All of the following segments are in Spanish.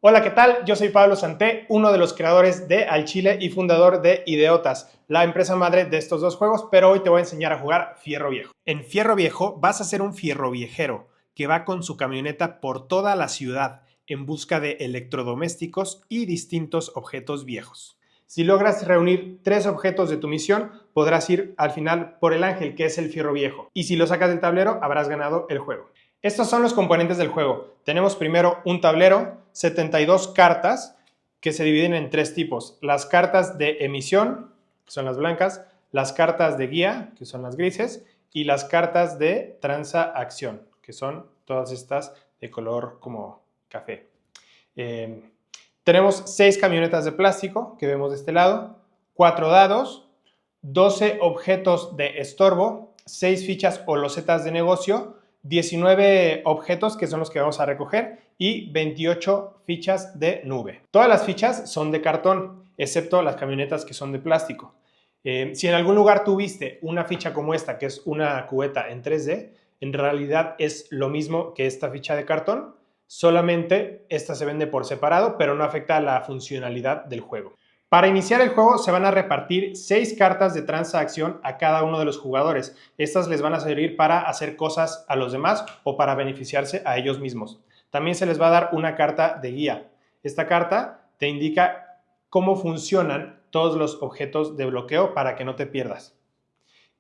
Hola, ¿qué tal? Yo soy Pablo Santé, uno de los creadores de Al Chile y fundador de Ideotas, la empresa madre de estos dos juegos, pero hoy te voy a enseñar a jugar Fierro Viejo. En Fierro Viejo vas a ser un fierro viejero que va con su camioneta por toda la ciudad en busca de electrodomésticos y distintos objetos viejos. Si logras reunir 3 objetos de tu misión, podrás ir al final por el ángel, que es el fierro viejo. Y si lo sacas del tablero, habrás ganado el juego. Estos son los componentes del juego. Tenemos primero un tablero, 72 cartas que se dividen en 3 tipos. Las cartas de emisión, que son las blancas, las cartas de guía, que son las grises, y las cartas de transacción, que son todas estas de color como café. Tenemos 6 camionetas de plástico que vemos de este lado, 4 dados, 12 objetos de estorbo, 6 fichas o losetas de negocio, 19 objetos que son los que vamos a recoger y 28 fichas de nube. Todas las fichas son de cartón, excepto las camionetas que son de plástico. Si en algún lugar tuviste una ficha como esta, que es una cubeta en 3D, en realidad es lo mismo que esta ficha de cartón, solamente esta se vende por separado, pero no afecta a la funcionalidad del juego. Para iniciar el juego se van a repartir 6 cartas de transacción a cada uno de los jugadores. Estas les van a servir para hacer cosas a los demás o para beneficiarse a ellos mismos. También se les va a dar una carta de guía. Esta carta te indica cómo funcionan todos los objetos de bloqueo para que no te pierdas.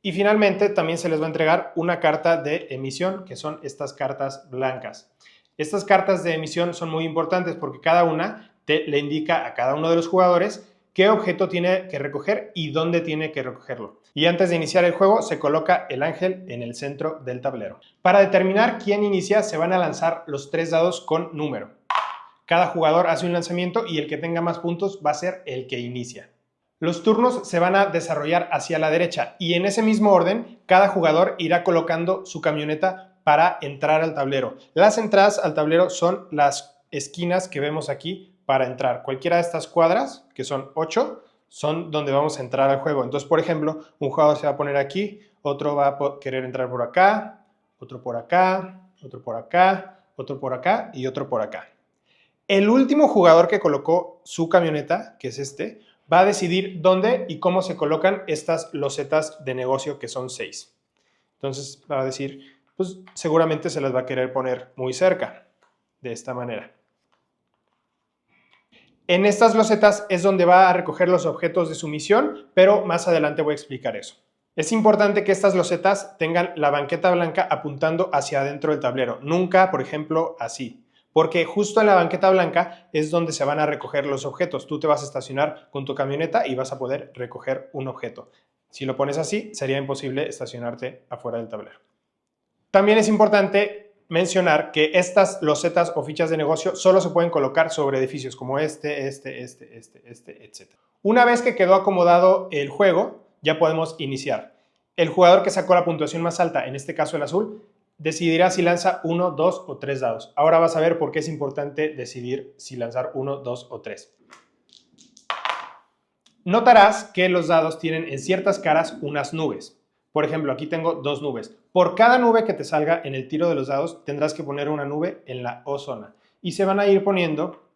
Y finalmente también se les va a entregar una carta de emisión, que son estas cartas blancas. Estas cartas de emisión son muy importantes porque cada una le indica a cada uno de los jugadores qué objeto tiene que recoger y dónde tiene que recogerlo. Y antes de iniciar el juego se coloca el ángel en el centro del tablero. Para determinar quién inicia se van a lanzar los 3 dados con número. Cada jugador hace un lanzamiento y el que tenga más puntos va a ser el que inicia. Los turnos se van a desarrollar hacia la derecha y en ese mismo orden cada jugador irá colocando su camioneta para entrar al tablero. Las entradas al tablero son las esquinas que vemos aquí para entrar. Cualquiera de estas cuadras, que son 8, son donde vamos a entrar al juego. Entonces, por ejemplo, un jugador se va a poner aquí, otro va a querer entrar por acá, otro por acá, otro por acá, otro por acá y otro por acá. El último jugador que colocó su camioneta, que es este, va a decidir dónde y cómo se colocan estas losetas de negocio, que son 6. Entonces va a decir, pues seguramente se las va a querer poner muy cerca, de esta manera. En estas losetas es donde va a recoger los objetos de su misión, pero más adelante voy a explicar eso. Es importante que estas losetas tengan la banqueta blanca apuntando hacia adentro del tablero, nunca, por ejemplo, así. Porque justo en la banqueta blanca es donde se van a recoger los objetos. Tú te vas a estacionar con tu camioneta y vas a poder recoger un objeto. Si lo pones así, sería imposible estacionarte afuera del tablero. También es importante mencionar que estas losetas o fichas de negocio solo se pueden colocar sobre edificios como este, etc. Una vez que quedó acomodado el juego, ya podemos iniciar. El jugador que sacó la puntuación más alta, en este caso el azul, decidirá si lanza 1, 2 o 3 dados. Ahora vas a ver por qué es importante decidir si lanzar 1, 2 o 3. Notarás que los dados tienen en ciertas caras unas nubes. Por ejemplo, aquí tengo 2 nubes. Por cada nube que te salga en el tiro de los dados, tendrás que poner una nube en la O zona. Y se van a ir poniendo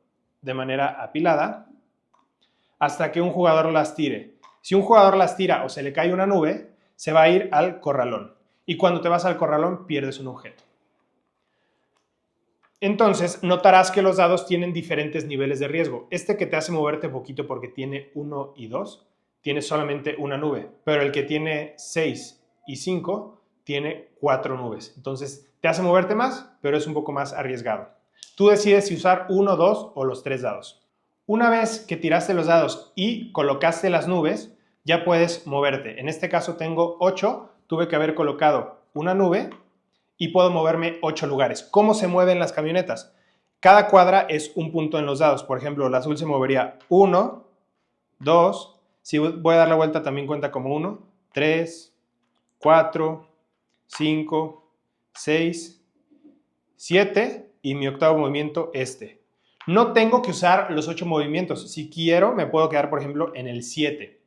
de manera apilada hasta que un jugador las tire. Si un jugador las tira o se le cae una nube, se va a ir al corralón. Y cuando te vas al corralón, pierdes un objeto. Entonces, notarás que los dados tienen diferentes niveles de riesgo. Este que te hace moverte poquito porque tiene 1 y 2, tiene solamente una nube. Pero el que tiene 6 y 5, tiene 4 nubes. Entonces, te hace moverte más, pero es un poco más arriesgado. Tú decides si usar 1, 2 o los 3 dados. Una vez que tiraste los dados y colocaste las nubes, ya puedes moverte. En este caso tengo 8, tuve que haber colocado una nube y puedo moverme 8 lugares. ¿Cómo se mueven las camionetas? Cada cuadra es un punto en los dados. Por ejemplo, el azul se movería 1, 2, si voy a dar la vuelta también cuenta como 1, 3, 4, 5, 6, 7 y mi octavo movimiento este. No tengo que usar los 8 movimientos. Si quiero, me puedo quedar, por ejemplo, en el 7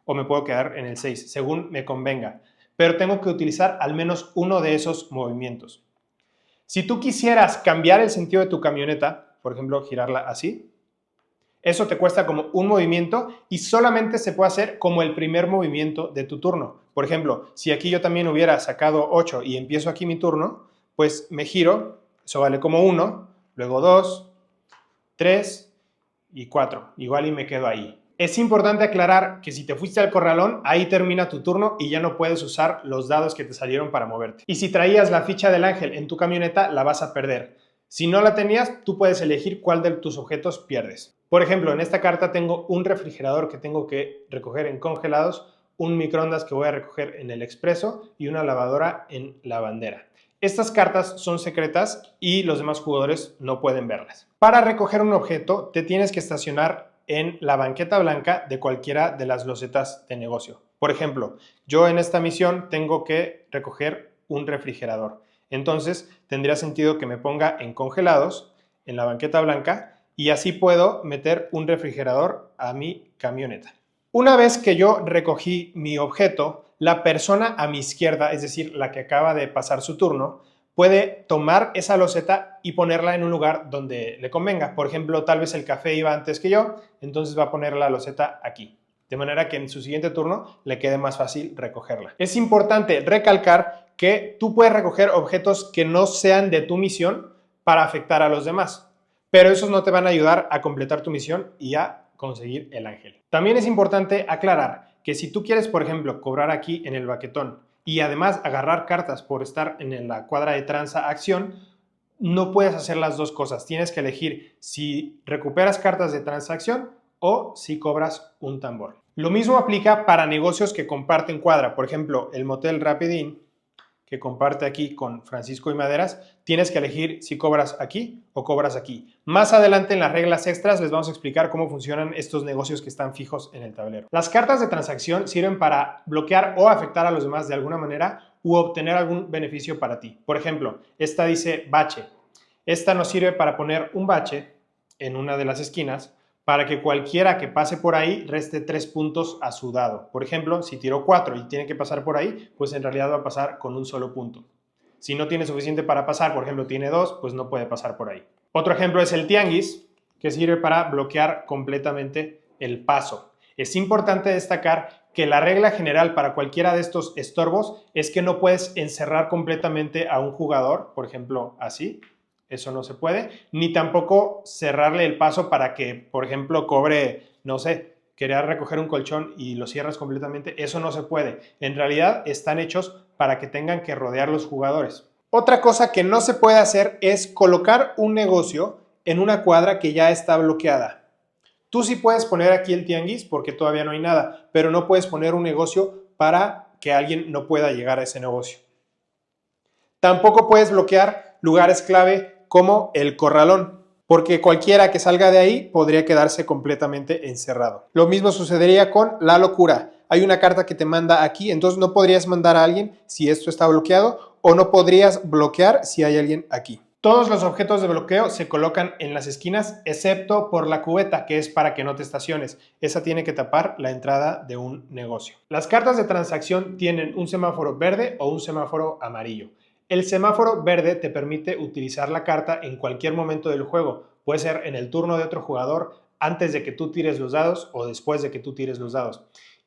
o me puedo quedar en el 6, según me convenga. Pero tengo que utilizar al menos uno de esos movimientos. Si tú quisieras cambiar el sentido de tu camioneta, por ejemplo, girarla así. Eso te cuesta como un movimiento y solamente se puede hacer como el primer movimiento de tu turno. Por ejemplo, si aquí yo también hubiera sacado 8 y empiezo aquí mi turno, pues me giro, eso vale como 1, luego 2, 3 y 4. Igual y me quedo ahí. Es importante aclarar que si te fuiste al corralón, ahí termina tu turno y ya no puedes usar los dados que te salieron para moverte. Y si traías la ficha del ángel en tu camioneta, la vas a perder. Si no la tenías, tú puedes elegir cuál de tus objetos pierdes. Por ejemplo, en esta carta tengo un refrigerador que tengo que recoger en congelados, un microondas que voy a recoger en el expreso y una lavadora en la bandera. Estas cartas son secretas y los demás jugadores no pueden verlas. Para recoger un objeto, te tienes que estacionar en la banqueta blanca de cualquiera de las losetas de negocio. Por ejemplo, yo en esta misión tengo que recoger un refrigerador. Entonces, tendría sentido que me ponga en congelados, en la banqueta blanca, y así puedo meter un refrigerador a mi camioneta. Una vez que yo recogí mi objeto, la persona a mi izquierda, es decir, la que acaba de pasar su turno, puede tomar esa loseta y ponerla en un lugar donde le convenga. Por ejemplo, tal vez el café iba antes que yo, entonces va a poner la loseta aquí, de manera que en su siguiente turno le quede más fácil recogerla. Es importante recalcar que tú puedes recoger objetos que no sean de tu misión para afectar a los demás, pero esos no te van a ayudar a completar tu misión y a conseguir el ángel. También es importante aclarar que si tú quieres, por ejemplo, cobrar aquí en el baquetón y además agarrar cartas por estar en la cuadra de transacción, no puedes hacer las dos cosas. Tienes que elegir si recuperas cartas de transacción o si cobras un tambor. Lo mismo aplica para negocios que comparten cuadra. Por ejemplo, el Motel Rapid Inn, que comparte aquí con Francisco y Maderas, tienes que elegir si cobras aquí o cobras aquí. Más adelante en las reglas extras les vamos a explicar cómo funcionan estos negocios que están fijos en el tablero. Las cartas de transacción sirven para bloquear o afectar a los demás de alguna manera u obtener algún beneficio para ti. Por ejemplo, esta dice bache. Esta nos sirve para poner un bache en una de las esquinas para que cualquiera que pase por ahí reste 3 puntos a su dado. Por ejemplo, si tiró 4 y tiene que pasar por ahí, pues en realidad va a pasar con un solo punto. Si no tiene suficiente para pasar, por ejemplo, tiene 2, pues no puede pasar por ahí. Otro ejemplo es el tianguis, que sirve para bloquear completamente el paso. Es importante destacar que la regla general para cualquiera de estos estorbos es que no puedes encerrar completamente a un jugador, por ejemplo, así. Eso no se puede, ni tampoco cerrarle el paso para que, por ejemplo, cobre, no sé, quería recoger un colchón y lo cierras completamente. Eso no se puede. En realidad están hechos para que tengan que rodear los jugadores. Otra cosa que no se puede hacer es colocar un negocio en una cuadra que ya está bloqueada. Tú sí puedes poner aquí el tianguis porque todavía no hay nada, pero no puedes poner un negocio para que alguien no pueda llegar a ese negocio. Tampoco puedes bloquear lugares clave como el corralón, porque cualquiera que salga de ahí podría quedarse completamente encerrado. Lo mismo sucedería con la locura. Hay una carta que te manda aquí, entonces no podrías mandar a alguien si esto está bloqueado o no podrías bloquear si hay alguien aquí. Todos los objetos de bloqueo se colocan en las esquinas, excepto por la cubeta, que es para que no te estaciones. Esa tiene que tapar la entrada de un negocio. Las cartas de transacción tienen un semáforo verde o un semáforo amarillo. El semáforo verde te permite utilizar la carta en cualquier momento del juego. Puede ser en el turno de otro jugador, antes de que tú tires los dados o después de que tú tires los dados.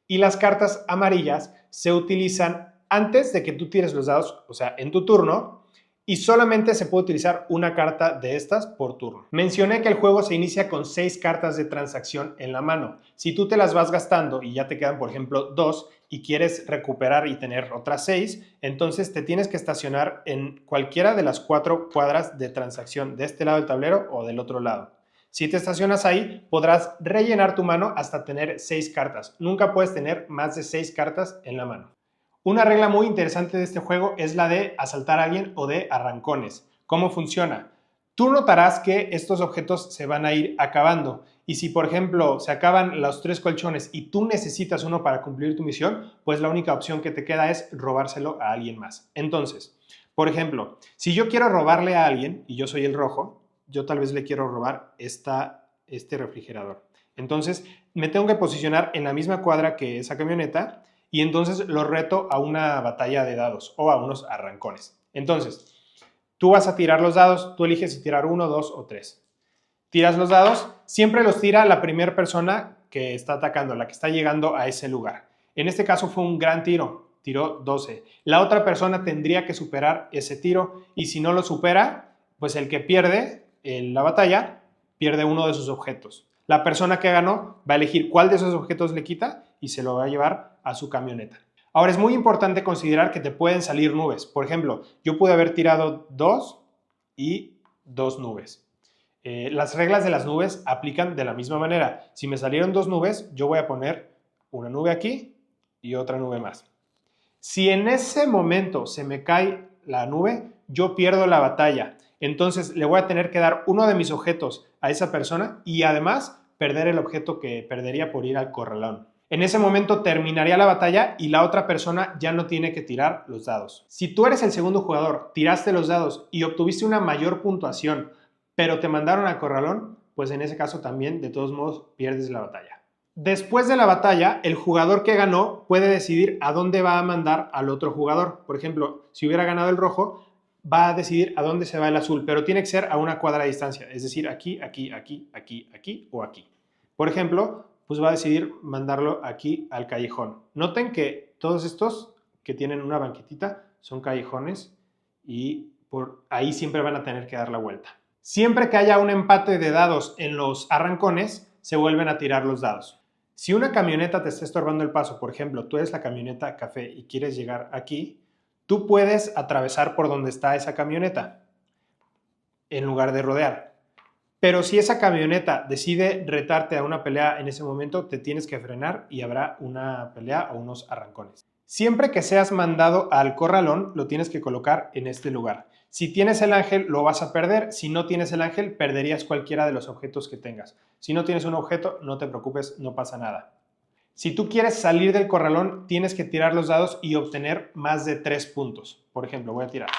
Y las cartas amarillas se utilizan antes de que tú tires los dados, o sea, en tu turno, y solamente se puede utilizar una carta de estas por turno. Mencioné que el juego se inicia con 6 cartas de transacción en la mano. Si tú te las vas gastando y ya te quedan, por ejemplo, 2 y quieres recuperar y tener otras 6, entonces te tienes que estacionar en cualquiera de las 4 cuadras de transacción de este lado del tablero o del otro lado. Si te estacionas ahí, podrás rellenar tu mano hasta tener 6 cartas. Nunca puedes tener más de 6 cartas en la mano. Una regla muy interesante de este juego es la de asaltar a alguien o de arrancones. ¿Cómo funciona? Tú notarás que estos objetos se van a ir acabando y si por ejemplo se acaban los 3 colchones y tú necesitas uno para cumplir tu misión, pues la única opción que te queda es robárselo a alguien más. Entonces, por ejemplo, si yo quiero robarle a alguien y yo soy el rojo, yo tal vez le quiero robar este refrigerador. Entonces me tengo que posicionar en la misma cuadra que esa camioneta y entonces lo reto a una batalla de dados o a unos arrancones. Entonces, tú vas a tirar los dados, tú eliges si tirar 1, 2 o 3. Tiras los dados, siempre los tira la primera persona que está atacando, la que está llegando a ese lugar. En este caso fue un gran tiro, tiró 12. La otra persona tendría que superar ese tiro y si no lo supera, pues el que pierde en la batalla pierde uno de sus objetos. La persona que ganó va a elegir cuál de esos objetos le quita y se lo va a llevar a su camioneta. Ahora es muy importante considerar que te pueden salir nubes. Por ejemplo, yo pude haber tirado 2 y 2 nubes. Las reglas de las nubes aplican de la misma manera. Si me salieron 2 nubes, yo voy a poner una nube aquí y otra nube más. Si en ese momento se me cae la nube, yo pierdo la batalla. Entonces le voy a tener que dar uno de mis objetos a esa persona y además perder el objeto que perdería por ir al corralón. En ese momento terminaría la batalla y la otra persona ya no tiene que tirar los dados. Si tú eres el segundo jugador, tiraste los dados y obtuviste una mayor puntuación, pero te mandaron al corralón, pues en ese caso también, de todos modos, pierdes la batalla. Después de la batalla, el jugador que ganó puede decidir a dónde va a mandar al otro jugador. Por ejemplo, si hubiera ganado el rojo, va a decidir a dónde se va el azul, pero tiene que ser a una cuadra de distancia, es decir, aquí, aquí, aquí, aquí, aquí o aquí. Por ejemplo, pues va a decidir mandarlo aquí al callejón. Noten que todos estos que tienen una banquetita son callejones y por ahí siempre van a tener que dar la vuelta. Siempre que haya un empate de dados en los arrancones, se vuelven a tirar los dados. Si una camioneta te está estorbando el paso, por ejemplo, tú eres la camioneta café y quieres llegar aquí, tú puedes atravesar por donde está esa camioneta en lugar de rodear. Pero si esa camioneta decide retarte a una pelea en ese momento, te tienes que frenar y habrá una pelea o unos arrancones. Siempre que seas mandado al corralón, lo tienes que colocar en este lugar. Si tienes el ángel, lo vas a perder. Si no tienes el ángel, perderías cualquiera de los objetos que tengas. Si no tienes un objeto, no te preocupes, no pasa nada. Si tú quieres salir del corralón, tienes que tirar los dados y obtener más de 3 puntos. Por ejemplo, voy a tirar.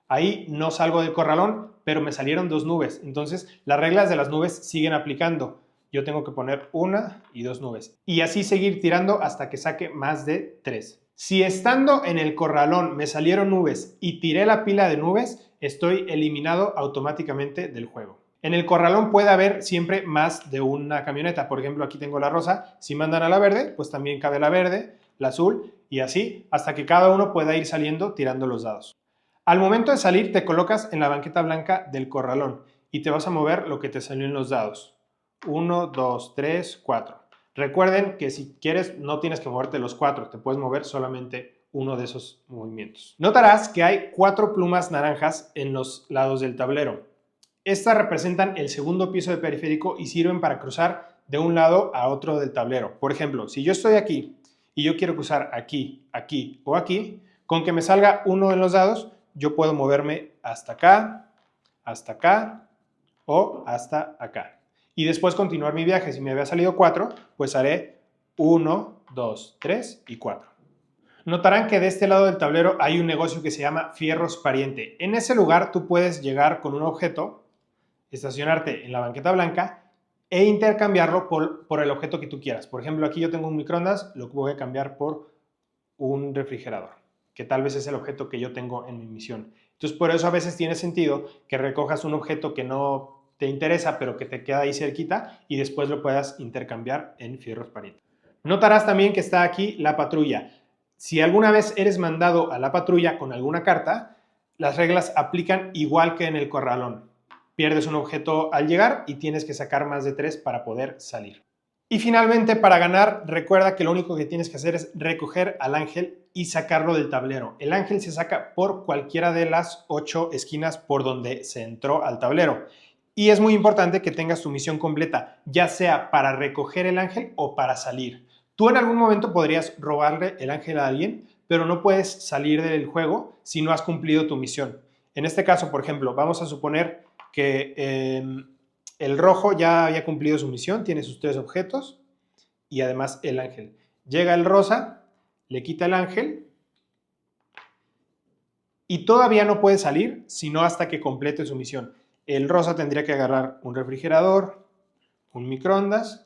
Ahí no salgo del corralón, pero me salieron 2 nubes. Entonces, las reglas de las nubes siguen aplicando. Yo tengo que poner 1 y 2 nubes. Y así seguir tirando hasta que saque más de 3. Si estando en el corralón me salieron nubes y tiré la pila de nubes, estoy eliminado automáticamente del juego. En el corralón puede haber siempre más de una camioneta. Por ejemplo, aquí tengo la rosa. Si mandan a la verde, pues también cabe la verde, la azul y así hasta que cada uno pueda ir saliendo tirando los dados. Al momento de salir te colocas en la banqueta blanca del corralón y te vas a mover lo que te salió en los dados. 1, 2, 3, 4. Recuerden que si quieres no tienes que moverte los 4, te puedes mover solamente uno de esos movimientos. Notarás que hay 4 plumas naranjas en los lados del tablero. Estas representan el segundo piso de periférico y sirven para cruzar de un lado a otro del tablero. Por ejemplo, si yo estoy aquí y yo quiero cruzar aquí, aquí o aquí, con que me salga uno en los dados, yo puedo moverme hasta acá o hasta acá. Y después continuar mi viaje. Si me había salido 4, pues haré 1, 2, 3 y 4. Notarán que de este lado del tablero hay un negocio que se llama Fierros Pariente. En ese lugar tú puedes llegar con un objeto, estacionarte en la banqueta blanca e intercambiarlo por el objeto que tú quieras. Por ejemplo, aquí yo tengo un microondas, lo voy a cambiar por un refrigerador, que tal vez es el objeto que yo tengo en mi misión. Entonces, por eso a veces tiene sentido que recojas un objeto que no te interesa, pero que te queda ahí cerquita y después lo puedas intercambiar en Fierros Pariente. Notarás también que está aquí la patrulla. Si alguna vez eres mandado a la patrulla con alguna carta, las reglas aplican igual que en el corralón. Pierdes un objeto al llegar y tienes que sacar más de 3 para poder salir. Y finalmente, para ganar, recuerda que lo único que tienes que hacer es recoger al ángel y sacarlo del tablero. El ángel se saca por cualquiera de las 8 esquinas por donde se entró al tablero. Y es muy importante que tengas tu misión completa, ya sea para recoger el ángel o para salir. Tú en algún momento podrías robarle el ángel a alguien, pero no puedes salir del juego si no has cumplido tu misión. En este caso, por ejemplo, vamos a suponer que el rojo ya había cumplido su misión, tiene sus 3 objetos y además el ángel. Llega el rosa, le quita el ángel y todavía no puede salir sino hasta que complete su misión. El rosa tendría que agarrar un refrigerador, un microondas,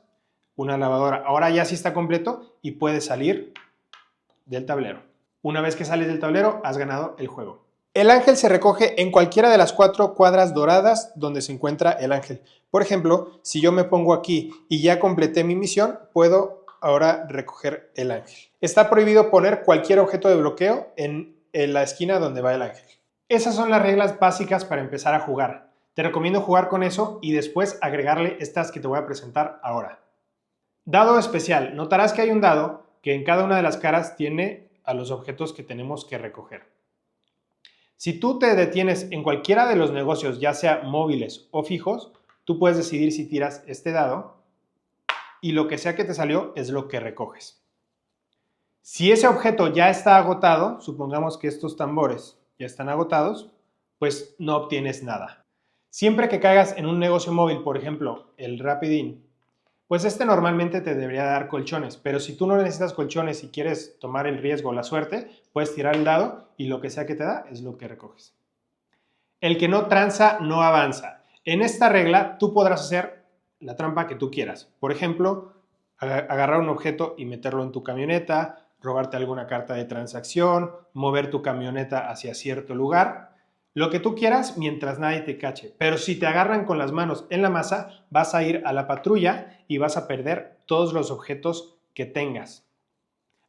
una lavadora. Ahora ya sí está completo y puede salir del tablero. Una vez que sales del tablero, has ganado el juego. El ángel se recoge en cualquiera de las 4 cuadras doradas donde se encuentra el ángel. Por ejemplo, si yo me pongo aquí y ya completé mi misión, puedo ahora recoger el ángel. Está prohibido poner cualquier objeto de bloqueo en la esquina donde va el ángel. Esas son las reglas básicas para empezar a jugar. Te recomiendo jugar con eso y después agregarle estas que te voy a presentar ahora. Dado especial. Notarás que hay un dado que en cada una de las caras tiene a los objetos que tenemos que recoger. Si tú te detienes en cualquiera de los negocios, ya sea móviles o fijos, tú puedes decidir si tiras este dado y lo que sea que te salió es lo que recoges. Si ese objeto ya está agotado, supongamos que estos tambores ya están agotados, pues no obtienes nada. Siempre que caigas en un negocio móvil, por ejemplo, el Rapidin, pues este normalmente te debería dar colchones, pero si tú no necesitas colchones y quieres tomar el riesgo o la suerte, puedes tirar el dado y lo que sea que te da es lo que recoges. El que no tranza no avanza. En esta regla tú podrás hacer la trampa que tú quieras. Por ejemplo, agarrar un objeto y meterlo en tu camioneta, robarte alguna carta de transacción, mover tu camioneta hacia cierto lugar. Lo que tú quieras mientras nadie te cache. Pero si te agarran con las manos en la masa, vas a ir a la patrulla y vas a perder todos los objetos que tengas.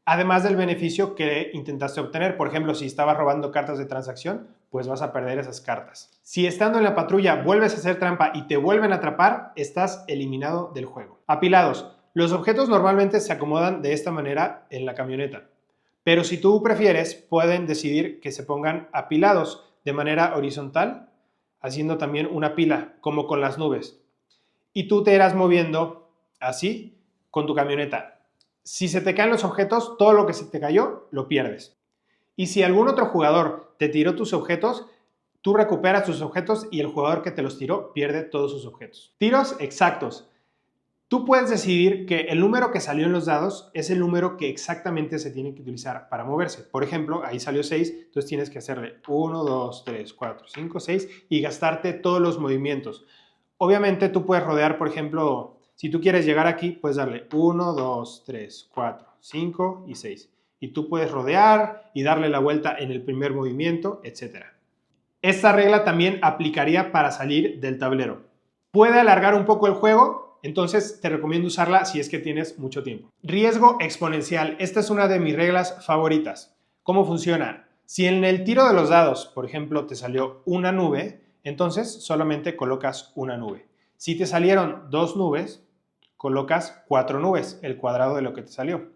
Además del beneficio que intentaste obtener. Por ejemplo, si estabas robando cartas de transacción, pues vas a perder esas cartas. Si estando en la patrulla vuelves a hacer trampa y te vuelven a atrapar, estás eliminado del juego. Apilados. Los objetos normalmente se acomodan de esta manera en la camioneta. Pero si tú prefieres, pueden decidir que se pongan apilados de manera horizontal, haciendo también una pila, como con las nubes. Y tú te irás moviendo así con tu camioneta. Si se te caen los objetos, todo lo que se te cayó, lo pierdes. Y si algún otro jugador te tiró tus objetos, tú recuperas tus objetos y el jugador que te los tiró pierde todos sus objetos. Tiros exactos. Tú puedes decidir que el número que salió en los dados es el número que exactamente se tiene que utilizar para moverse. Por ejemplo, ahí salió 6, entonces tienes que hacerle 1, 2, 3, 4, 5, 6 y gastarte todos los movimientos. Obviamente tú puedes rodear, por ejemplo, si tú quieres llegar aquí, puedes darle 1, 2, 3, 4, 5 y 6. Y tú puedes rodear y darle la vuelta en el primer movimiento, etc. Esta regla también aplicaría para salir del tablero. Puede alargar un poco el juego, entonces te recomiendo usarla si es que tienes mucho tiempo. Riesgo exponencial. Esta es una de mis reglas favoritas. ¿Cómo funciona? Si en el tiro de los dados, por ejemplo, te salió una nube, entonces solamente colocas una nube. Si te salieron 2 nubes, colocas 4 nubes, el cuadrado de lo que te salió.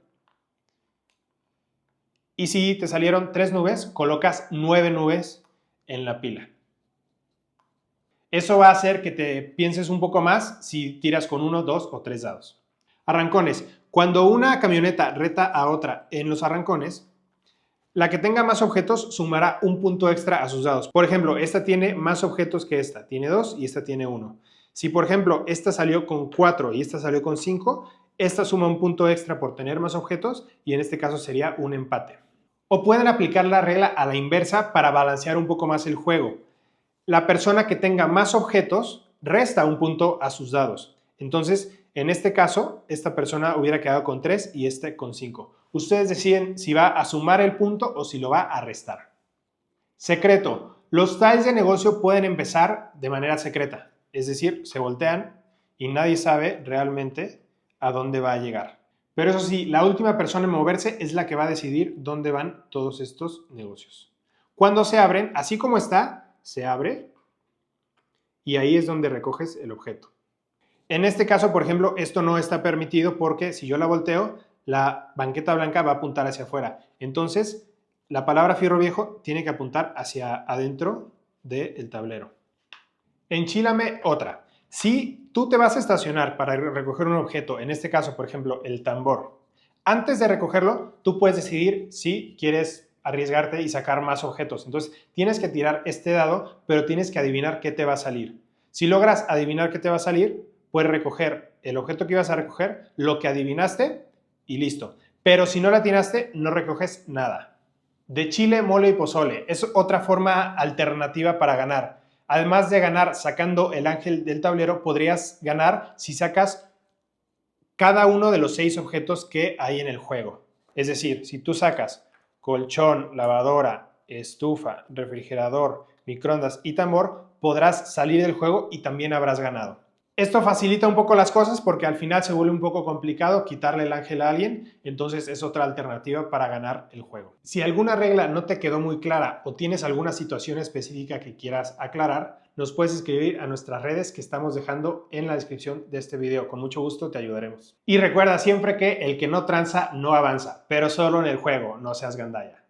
Y si te salieron 3 nubes, colocas 9 nubes en la pila. Eso va a hacer que te pienses un poco más si tiras con 1, 2 o 3 dados. Arrancones. Cuando una camioneta reta a otra en los arrancones, la que tenga más objetos sumará un punto extra a sus dados. Por ejemplo, esta tiene más objetos que esta. Tiene 2 y esta tiene 1. Si, por ejemplo, esta salió con 4 y esta salió con 5, esta suma un punto extra por tener más objetos y en este caso sería un empate. O pueden aplicar la regla a la inversa para balancear un poco más el juego. La persona que tenga más objetos resta un punto a sus dados. Entonces, en este caso, esta persona hubiera quedado con 3 y este con 5. Ustedes deciden si va a sumar el punto o si lo va a restar. Secreto. Los tiles de negocio pueden empezar de manera secreta. Es decir, se voltean y nadie sabe realmente a dónde va a llegar. Pero eso sí, la última persona en moverse es la que va a decidir dónde van todos estos negocios. Cuando se abren, así como está, se abre y ahí es donde recoges el objeto. En este caso, por ejemplo, esto no está permitido porque si yo la volteo, la banqueta blanca va a apuntar hacia afuera. Entonces, la palabra fierro viejo tiene que apuntar hacia adentro del tablero. Enchílame otra. Si tú te vas a estacionar para recoger un objeto, en este caso, por ejemplo, el tambor, antes de recogerlo, tú puedes decidir si quieres arriesgarte y sacar más objetos. Entonces, tienes que tirar este dado, pero tienes que adivinar qué te va a salir. Si logras adivinar qué te va a salir, puedes recoger el objeto que ibas a recoger, lo que adivinaste y listo. Pero si no la atinaste, no recoges nada. De chile, mole y pozole. Es otra forma alternativa para ganar. Además de ganar sacando el ángel del tablero, podrías ganar si sacas cada uno de los 6 objetos que hay en el juego. Es decir, si tú sacas colchón, lavadora, estufa, refrigerador, microondas y tambor, podrás salir del juego y también habrás ganado. Esto facilita un poco las cosas porque al final se vuelve un poco complicado quitarle el ángel a alguien, entonces es otra alternativa para ganar el juego. Si alguna regla no te quedó muy clara o tienes alguna situación específica que quieras aclarar, nos puedes escribir a nuestras redes que estamos dejando en la descripción de este video. Con mucho gusto te ayudaremos. Y recuerda siempre que el que no tranza no avanza, pero solo en el juego, no seas gandalla.